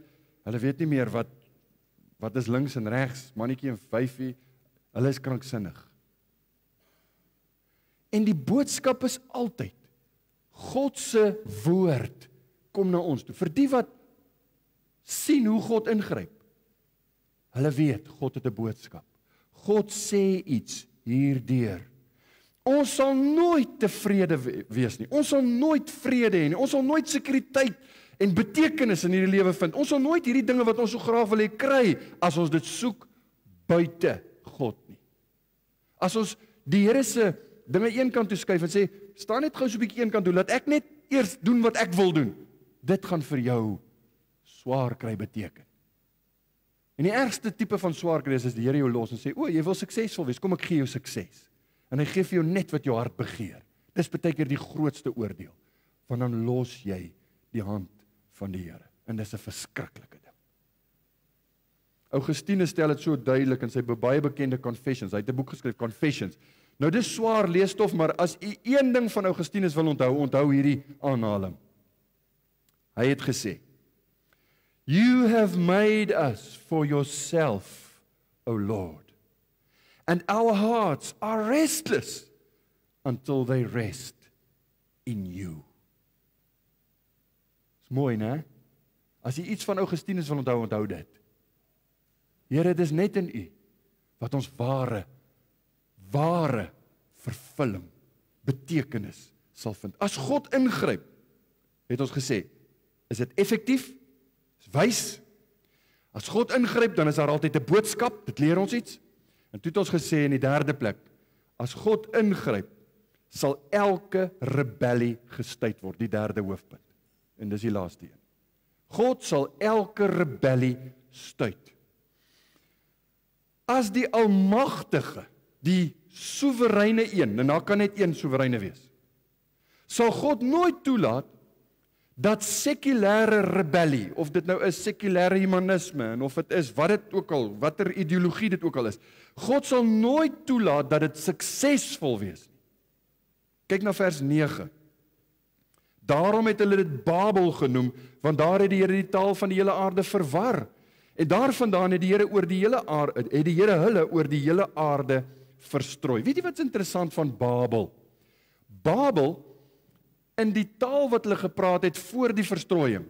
Hulle weet nie meer wat is links en regs, mannetjie en vyfie. Hulle is kranksinnig. En die boodskap is altyd, God se woord kom na ons toe. Vir die wat sien hoe God ingryp, hulle weet, God het 'n boodskap. God sê iets hierdeur. Ons sal nooit tevrede wees nie. Ons sal nooit vrede hê nie. Ons sal nooit sekuriteit en betekenis in hierdie lewe vind. Ons sal nooit hierdie dinge wat ons so graag wil hê kry as ons dit soek buite God nie. As ons die Here se dinge eenkant toe skuif en sê, staan net gou so 'n bietjie eenkant toe, laat ek net eers doen wat ek wil doen. Dit gaan vir jou swaar kry beteken. En die ergste tipe van swaar kry is die Here jou los en sê, o, jy wil suksesvol wees, kom ek gee jou sukses. En hy gee vir jou net wat jou hart begeer. Dis baie keer die grootste oordeel, want dan los jy die hand van die Here. En dis 'n verskriklike ding. Augustinus stel dit so duidelik in sy baie bekende Confessions. Hy het 'n boek geskryf, Confessions. Nou dis swaar leesstof, maar as u een ding van Augustinus wil onthou hierdie aanhaling. Hy het gesê, You have made us for yourself, O Lord. And our hearts are restless until they rest in you. Dis mooi, né? As jy iets van Augustinus wil onthou dit. Here, dit is net in U wat ons ware vervulling, betekenis sal vind. As God ingryp, het ons gesê, is dit effektief? Is wys? As God ingryp, dan is daar altyd 'n boodskap, dit leer ons iets. En toe het ons gesê in die derde plek, as God ingryp, sal elke rebellie gestuit word, die derde hoofpunt. En dis die laaste een. God sal elke rebellie stuit. As die almagtige, die soewereine een, en daar kan net een soewereine wees, sal God nooit toelaat dat sekulêre rebellie, of dit nou is sekulêre humanisme, en of dit is wat dit ook al, watter ideologie dit ook al is, God sal nooit toelaat dat dit suksesvol wees nie. Kyk na vers 9. Daarom het hulle dit Babel genoem, want daar het die Here die taal van die hele aarde verwar. En daarvandaan het die Here hulle oor die hele aarde verstrooi. Weet jy wat is interessant van Babel? Babel, in die taal wat hulle gepraat het voor die verstrooiing,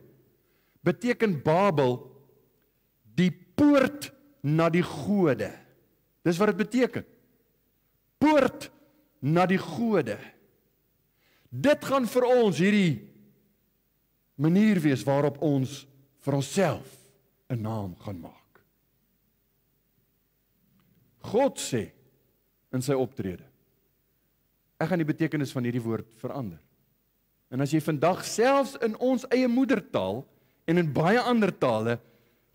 beteken Babel die poort na die gode. Dis wat dit beteken. Poort na die gode. Dit gaan vir ons hierdie manier wees waarop ons vir onsself 'n naam gaan maak. God sê in sy optrede, ek gaan die betekenis van hierdie woord verander. En as jy vandag selfs in ons eie moedertaal en in baie ander tale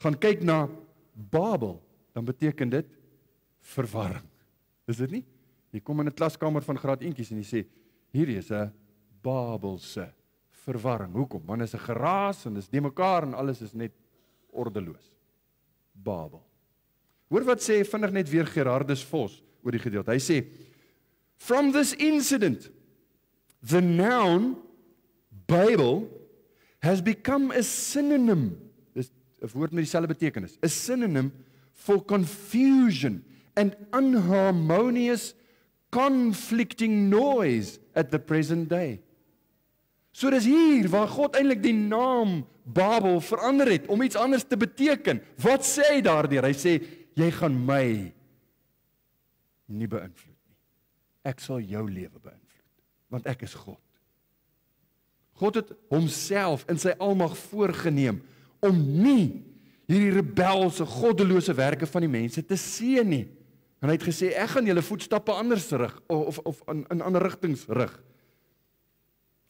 gaan kyk na Babel, dan beteken dit verwarring. Is dit nie? Jy kom in 'n klaskamer van graad 1tjies en jy sê, hierdie is 'n Babelse verwarring. Hoekom? Want is 'n geraas en is de mekaar en alles is net ordeloos. Babel. Hoor wat sê vinnig net weer Gerardus Vos oor die gedeelte. Hy sê, from this incident, the noun Babel has become a synonym, dis 'n woord met dieselfde betekenis, a synonym for confusion and unharmonious conflicting noise at the present day. So dis hier waar God eintlik die naam Babel verander het om iets anders te beteken. Wat sê hy daardeur? Hy sê, jy gaan my nie beïnvloed nie. Ek sal jou lewe beïnvloed, want ek is God. God het homself in sy almag voorgeneem om nie hierdie rebelse, goddelose werke van die mense te seën nie. En hy het gesê, ek gaan julle voetstappe anders rig, of in ander rigtings rig.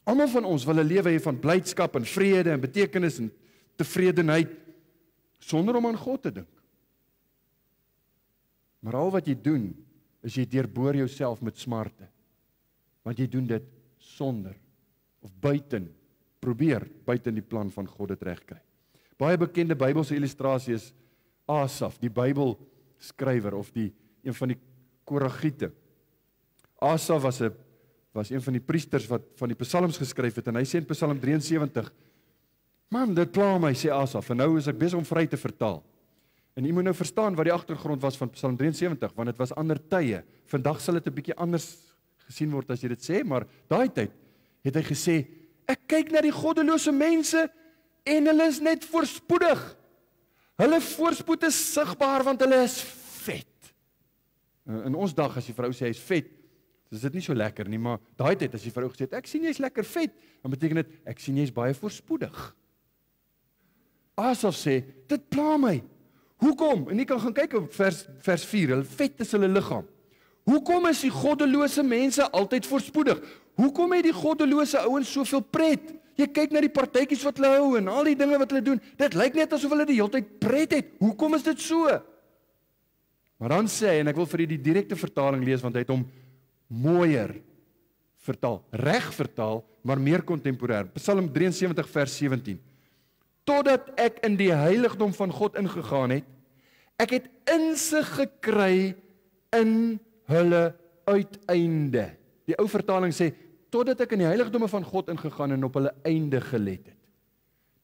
Almal van ons wil 'n lewe hê van blydskap en vrede en betekenis en tevredenheid, sonder om aan God te dink. Maar al wat jy doen, is jy deurboor jouself met smarte. Want jy doen dit sonder, of probeer buiten die plan van God dit regkry. Baie bekende Bybelse illustrasie is Asaf, die Bybelskrywer, of een van die Koragiete. Asaf was een van die priesters wat van die psalms geskryf het, en hy sê in Psalm 73, man, dit pla my, sê Asaf, en nou is ek besig om vry te vertaal. En jy moet nou verstaan wat die agtergrond was van Psalm 73, want dit was ander tye. Vandag sal dit 'n bietjie anders gesien word as jy dit sê, maar daai tyd het hy gesê, ek kyk na die goddelose mense, en hulle is net voorspoedig. Hulle voorspoed is sigbaar, want hulle is vet. In ons dag, as die vrou sê hy is vet, is dit nie so lekker nie, maar daai tyd as die vrou gesê het, ek sien jy is lekker vet, dan beteken dit, ek sien jy is baie voorspoedig. Asaf sê, dit pla my. Hoekom? En jy kan gaan kyk op vers 4, hulle vet is hulle liggaam. Hoekom is die goddelose mense altyd voorspoedig? Hoekom het die goddelose ouens soveel pret? Jy kyk na die partytjies wat hulle hou en al die dinge wat hulle doen, dit lyk net asof hulle die hele tyd pret het. Hoekom is dit so? Maar dan sê hy, en ek wil vir u die direkte vertaling lees, want hy het hom mooier vertaal, reg vertaal, maar meer kontemporêr. Psalm 73 vers 17. Totdat ek in die heiligdom van God ingegaan het, ek het insig gekry in hulle uiteinde. Die ou vertaling sê, totdat ek in die heiligdomme van God ingegaan en op hulle einde gelet het.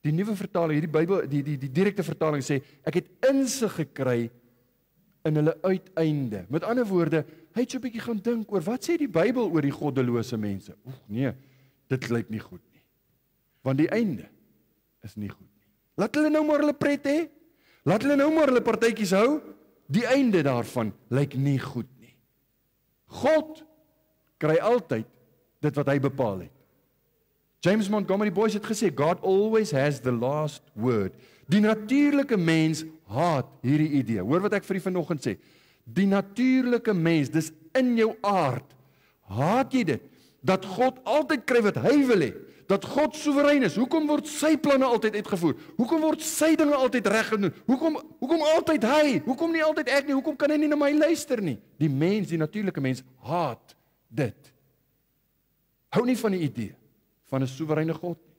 Die nuwe vertaling, hierdie Bybel, die direkte vertaling sê, ek het insig gekry in hulle uiteinde. Met ander woorde, hy het so 'n bietjie gaan dink oor, wat sê die Bybel oor die goddelose mense? Nee, dit lyk nie goed nie. Want die einde is nie goed nie. Laat hulle nou maar hulle pret hê. Laat hulle nou maar hulle partytjies hou. Die einde daarvan lyk nie goed nie. God kry altyd dit wat hy bepaal het. James Montgomery Boyce het gesê, God always has the last word. Die natuurlike mens haat hierdie idee. Hoor wat ek vir u vanoggend sê. Die natuurlike mens, dis in jou aard, haat jy dit, dat God altyd kry wat hy wil hê, dat God soewerein is. Hoekom word sy planne altyd uitgevoer? Hoekom word sy dinge altyd reg gedoen? Hoekom altyd hy? Hoekom nie altyd ek nie? Hoekom kan hy nie na my luister nie? Die mens, die natuurlike mens, haat dit. Hou nie van die idee van 'n soewereine God nie.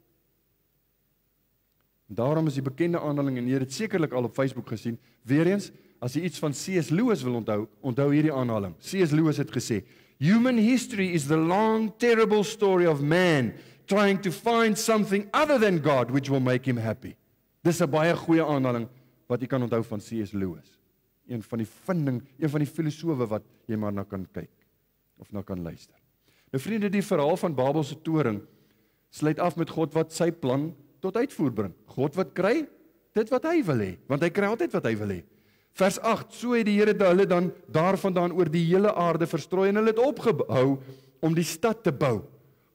En daarom is die bekende aanhaling, en jy het dit sekerlik al op Facebook gesien, weer eens, as jy iets van C.S. Lewis wil onthou hierdie aanhaling. C.S. Lewis het gesê, human history is the long, terrible story of man trying to find something other than God which will make him happy. Dis 'n baie goeie aanhaling wat jy kan onthou van C.S. Lewis. Een van die filosowe wat jy maar na kan kyk of na kan luister. Nou vriende, die verhaal van Babelse toring sluit af met God wat sy plan tot uitvoer bring. God wat kry dit wat hy wil hê, want hy kry altyd wat hy wil hê. Vers 8, so het die Here hulle dan daarvandaan oor die hele aarde verstrooi en hulle het opgebou om die stad te bou.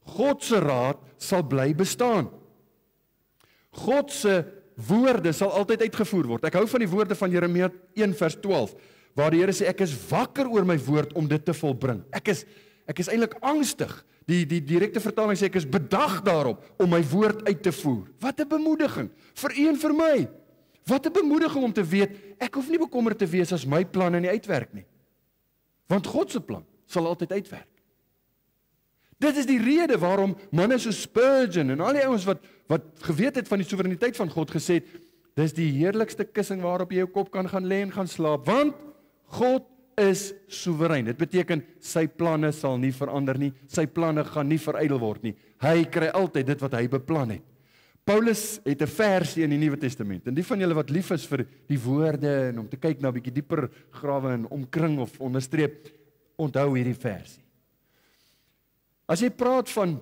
God se raad sal bly bestaan. God se woorde sal altyd uitgevoer word. Ek hou van die woorde van Jeremia 1 vers 12, waar die Here sê, ek is wakker oor my woord om dit te volbring. Ek is eintlik angstig. Die direkte vertaling sê, ek is bedag daarop om my woord uit te voer. Wat 'n bemoediging vir u en vir my. Wat 'n bemoediging om te weet, ek hoef nie bekommerd te wees as my planne nie uitwerk nie. Want God se plan sal altyd uitwerk. Dit is die rede waarom manne so Spurgeon en al die ouens wat geweet het van die soewereiniteit van God gesê het, dis die heerlikste kussing waarop jy jou kop kan gaan lê en gaan slaap, want God is soewerein. Dit beteken sy planne sal nie verander nie, sy planne gaan nie verydel word nie. Hy kry altyd dit wat hy beplan het. Paulus het 'n versie in die Nuwe Testament, en die van julle wat lief is vir die woorde en om te kyk na 'n bietjie dieper grawe en omkring of onderstreep, onthou hierdie versie. As jy praat van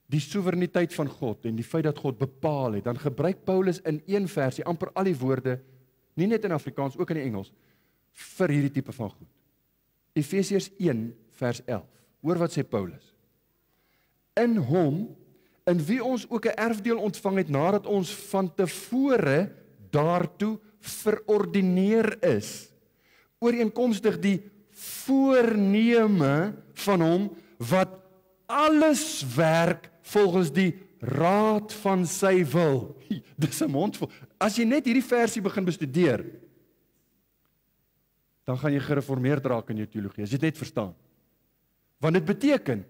die soewereiniteit van God en die feit dat God bepaal het, dan gebruik Paulus in een versie amper al die woorde, nie net in Afrikaans, ook in die Engels, vir hierdie tipe van goed. Efesiërs 1 vers 11. Hoor wat sê Paulus. In hom, in wie ons ook 'n erfdeel ontvang het nadat ons van tevore daartoe verordineer is, ooreenkomstig die voorneme van hom wat alles werk volgens die raad van sy wil. Dis 'n mondvol. As jy net hierdie versie begin bestudeer, dan gaan jy gereformeerd raak in jou teologie, as jy dit net verstaan. Want dit beteken,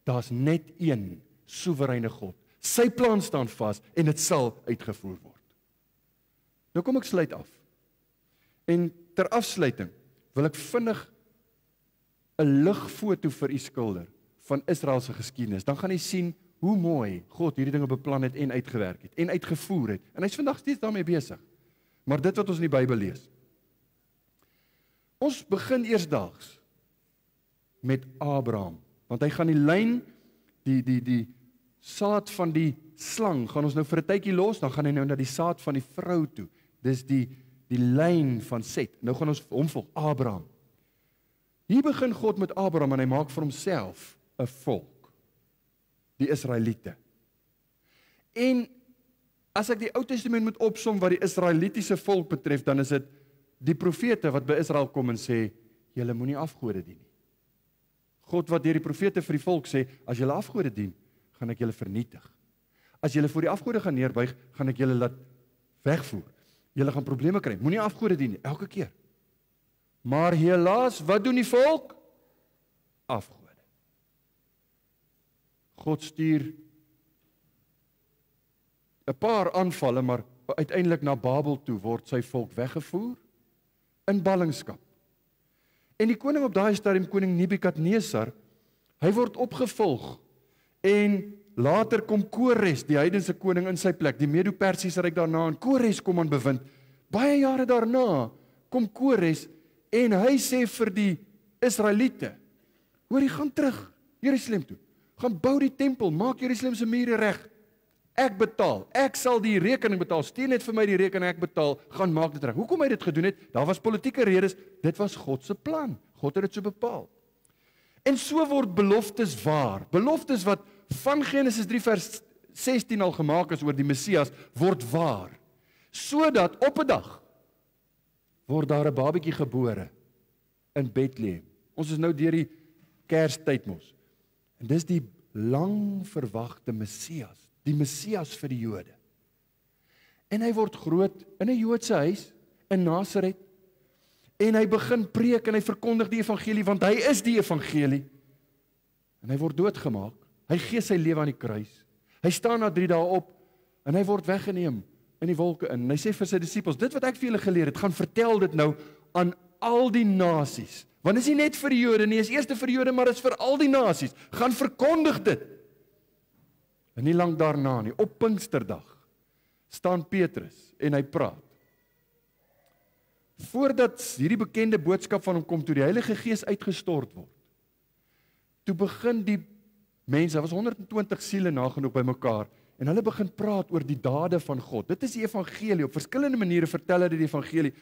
daar's net een soewereine God. Sy plan staan vas en dit sal uitgevoer word. Nou kom ek sluit af. En ter afsluiting wil ek vinnig 'n ligfoto vir u skilder van Israel se geskiedenis. Dan gaan jy sien hoe mooi God hierdie dinge beplan het en uitgewerk het en uitgevoer het. En hy's vandag steeds daarmee besig. Maar dit wat ons in die Bybel lees. Ons begin eersdaags met Abraham, want hy gaan die lyn, die saad van die slang, gaan ons nou vir 'n tydjie los, dan gaan hy nou na die saad van die vrou toe. Dis die lyn van Set. Nou gaan ons hom volg, Abraham. Hier begin God met Abraham en hy maak vir homself 'n volk, die Israeliete. En as ek die Ou Testament moet opsom wat die Israelitiese volk betref, dan is dit die profete wat by Israel kom en sê, julle moenie afgode dien nie. God wat deur die profete vir die volk sê, as julle afgode dien, gaan ek julle vernietig. As julle voor die afgode gaan neerbuig, gaan ek julle laat wegvoer. Julle gaan probleme kry. Moenie afgode dien nie, elke keer. Maar helaas, wat doen die volk? Afgode. God stuur 'n paar aanvalle, maar uiteindelik na Babel toe word sy volk weggevoer in ballingskap. En die koning op daai stadium, koning Nebukadnesar, hy word opgevolg en later kom Kores, die heidense koning in sy plek, die Medo-Persiese ryk daarna, en Kores kom aan bewind. Baie jare daarna kom Kores en hy sê vir die Israeliete, hoor, jy gaan terug Jerusalem toe, gaan bou die tempel, maak Jerusalem se mure reg, ek betaal, ek sal die rekening betaal, stuur net vir my die rekening, ek betaal, gaan maak dit reg. Hoekom hy dit gedoen het? Daar was politieke redes, dit was God se plan, God het dit so bepaal. En so word beloftes waar, beloftes wat van Genesis 3 vers 16 al gemaak is oor die Messias, word waar, sodat op 'n dag word daar 'n babatjie gebore in Bethlehem. Ons is nou deur die Kerstyd mos. En dis die lang verwagte Messias, die Messias vir die Jode. En hy word groot in 'n Joodse huis in Nasaret. En hy begin preek en hy verkondig die evangelie, want hy is die evangelie. En hy word doodgemaak. Hy gee sy lewe aan die kruis. Hy staan na 3 dae op en hy word weggeneem in die wolke in. En hy sê vir sy disippels, dit wat ek vir julle geleer het, gaan vertel dit nou aan al die nasies. Want dit is nie net vir die Jode nie, is eerste vir die Jode, maar dit is vir al die nasies. Gaan verkondig dit. En nie lank daarna nie, op Pinksterdag, staan Petrus en hy praat. Voordat hierdie bekende boodskap van hom kom, toe die Heilige Gees uitgestort word, toe begin die mense, daar was 120 siele nagenoeg by mekaar, en hulle begin praat oor die dade van God. Dit is die evangelie, op verskillende maniere vertel hulle die evangelie,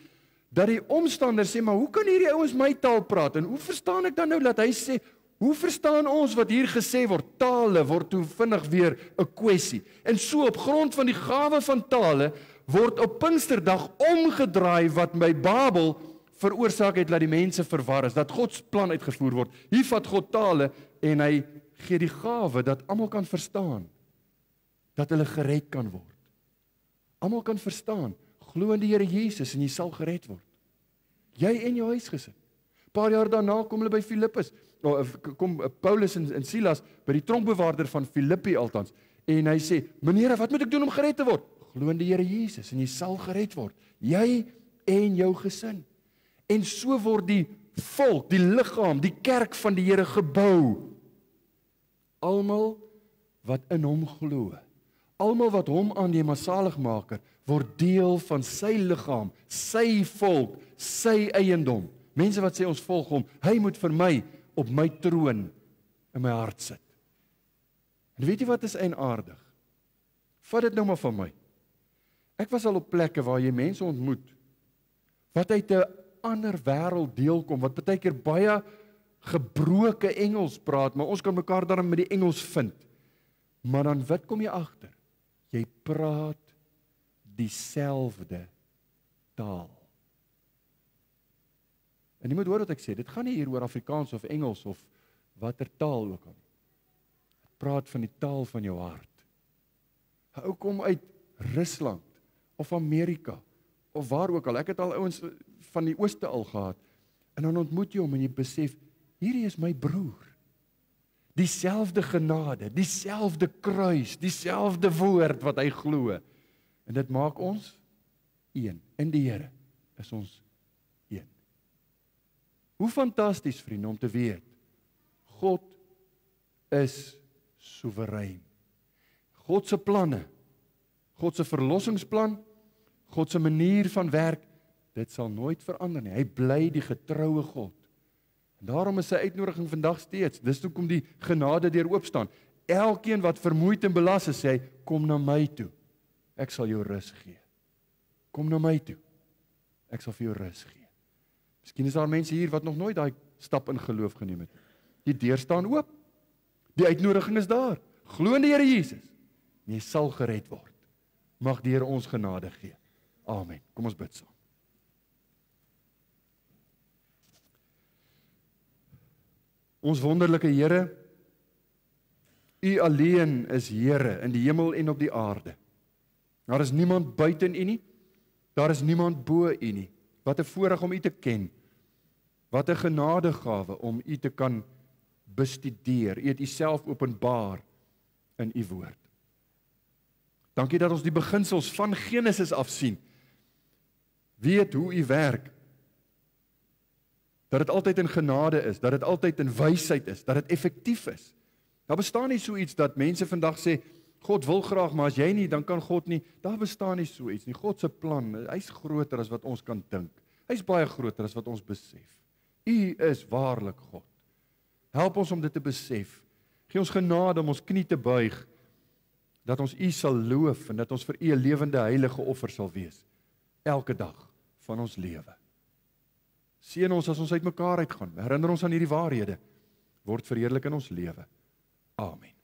dat die omstanders sê, maar hoe kan hierdie ouens my taal praat, en hoe verstaan ek dan nou, dat hy sê, hoe verstaan ons wat hier gesê word, tale word toe vinnig weer 'n kwessie, en so op grond van die gawe van tale, word op Pinksterdag omgedraai wat by Babel veroorsaak het dat die mense verwar is, dat Gods plan uitgevoer word. Hier vat God tale en hy gee die gawe dat almal kan verstaan, dat hulle gered kan word. Almal kan verstaan, glo in die Here Jesus en jy sal gered word. Jy en jou huisgesin. 'n Paar jaar daarna kom hulle by Filippus, kom Paulus en Silas by die tronkbewaarder van Filippi althans, en hy sê, meneer, wat moet ek doen om gered te word? Glo in die Here Jesus en jy sal gered word. Jy en jou gesin. En so word die volk, die liggaam, die kerk van die Here gebou. Almal wat in hom glo, almal wat hom aanneem as saligmaker, word deel van sy liggaam, sy volk, sy eiendom. Mense wat sê ons volg hom, hy moet vir my op my troon in my hart sit. En weet jy wat is eienaardig? Vat dit nou maar van my. Ek was al op plekke waar jy mense ontmoet, wat uit 'n ander wêreld deel kom, wat baie keer baie gebroke Engels praat, maar ons kan mekaar daarin met die Engels vind. Maar dan wat kom jy agter? Jy praat dieselfde taal. En jy moet hoor wat ek sê, dit gaan nie hier oor Afrikaans of Engels of watter taal ook al. Dit praat van die taal van jou hart. 'n Ou kom uit Rusland of Amerika of waar ook al. Ek het al ouens van die ooste al gehad. En dan ontmoet jy hom en jy besef, hierdie is my broer. Dieselfde genade, dieselfde kruis, dieselfde woord wat hy glo. En dit maak ons een. In die Here is ons een. Hoe fantasties, vriende, om te weet, God is soewerein. God se planne, God se verlossingsplan, God se manier van werk, dit sal nooit verander nie. Hy bly die getroue God. En daarom is sy uitnodiging vandag steeds, dis hoekom die genade deur oop staan. Elkeen wat vermoeid en belas is, sê hy, kom na my toe. Ek sal jou rus gee. Kom na my toe. Ek sal vir jou rus gee. Miskien is daar mense hier wat nog nooit daai stap in geloof geneem het. Die deur staan oop. Die uitnodiging is daar. Glo in die Here Jesus. En jy sal gered word. Mag die Here ons genade gee. Amen. Kom ons bid saam. Ons wonderlike Here, U alleen is Here in die hemel en op die aarde. Daar is niemand buiten U nie. Daar is niemand bo U nie. Wat 'n voorreg om U te ken. Wat 'n genadegawe om U te kan bestudeer. U het Uself openbaar in U woord. Dankie dat ons die beginsels van Genesis af sien. Weet hoe U werk. Dat dit altyd in genade is, dat dit altyd in wysheid is, dat dit effektief is. Daar bestaan nie so iets dat mense vandag sê, God wil graag, maar as jy nie, dan kan God nie. Daar bestaan nie so iets nie. God se plan, hy's groter as wat ons kan dink. Hy's baie groter as wat ons besef. U is waarlik God. Help ons om dit te besef. Gee ons genade om ons knie te buig, dat ons U sal loof en dat ons vir U 'n lewende heilige offer sal wees. Elke dag van ons lewe. Seën ons as ons uitmekaar uitgaan. Herinner ons aan hierdie waarhede. Word verheerlik in ons lewe. Amen.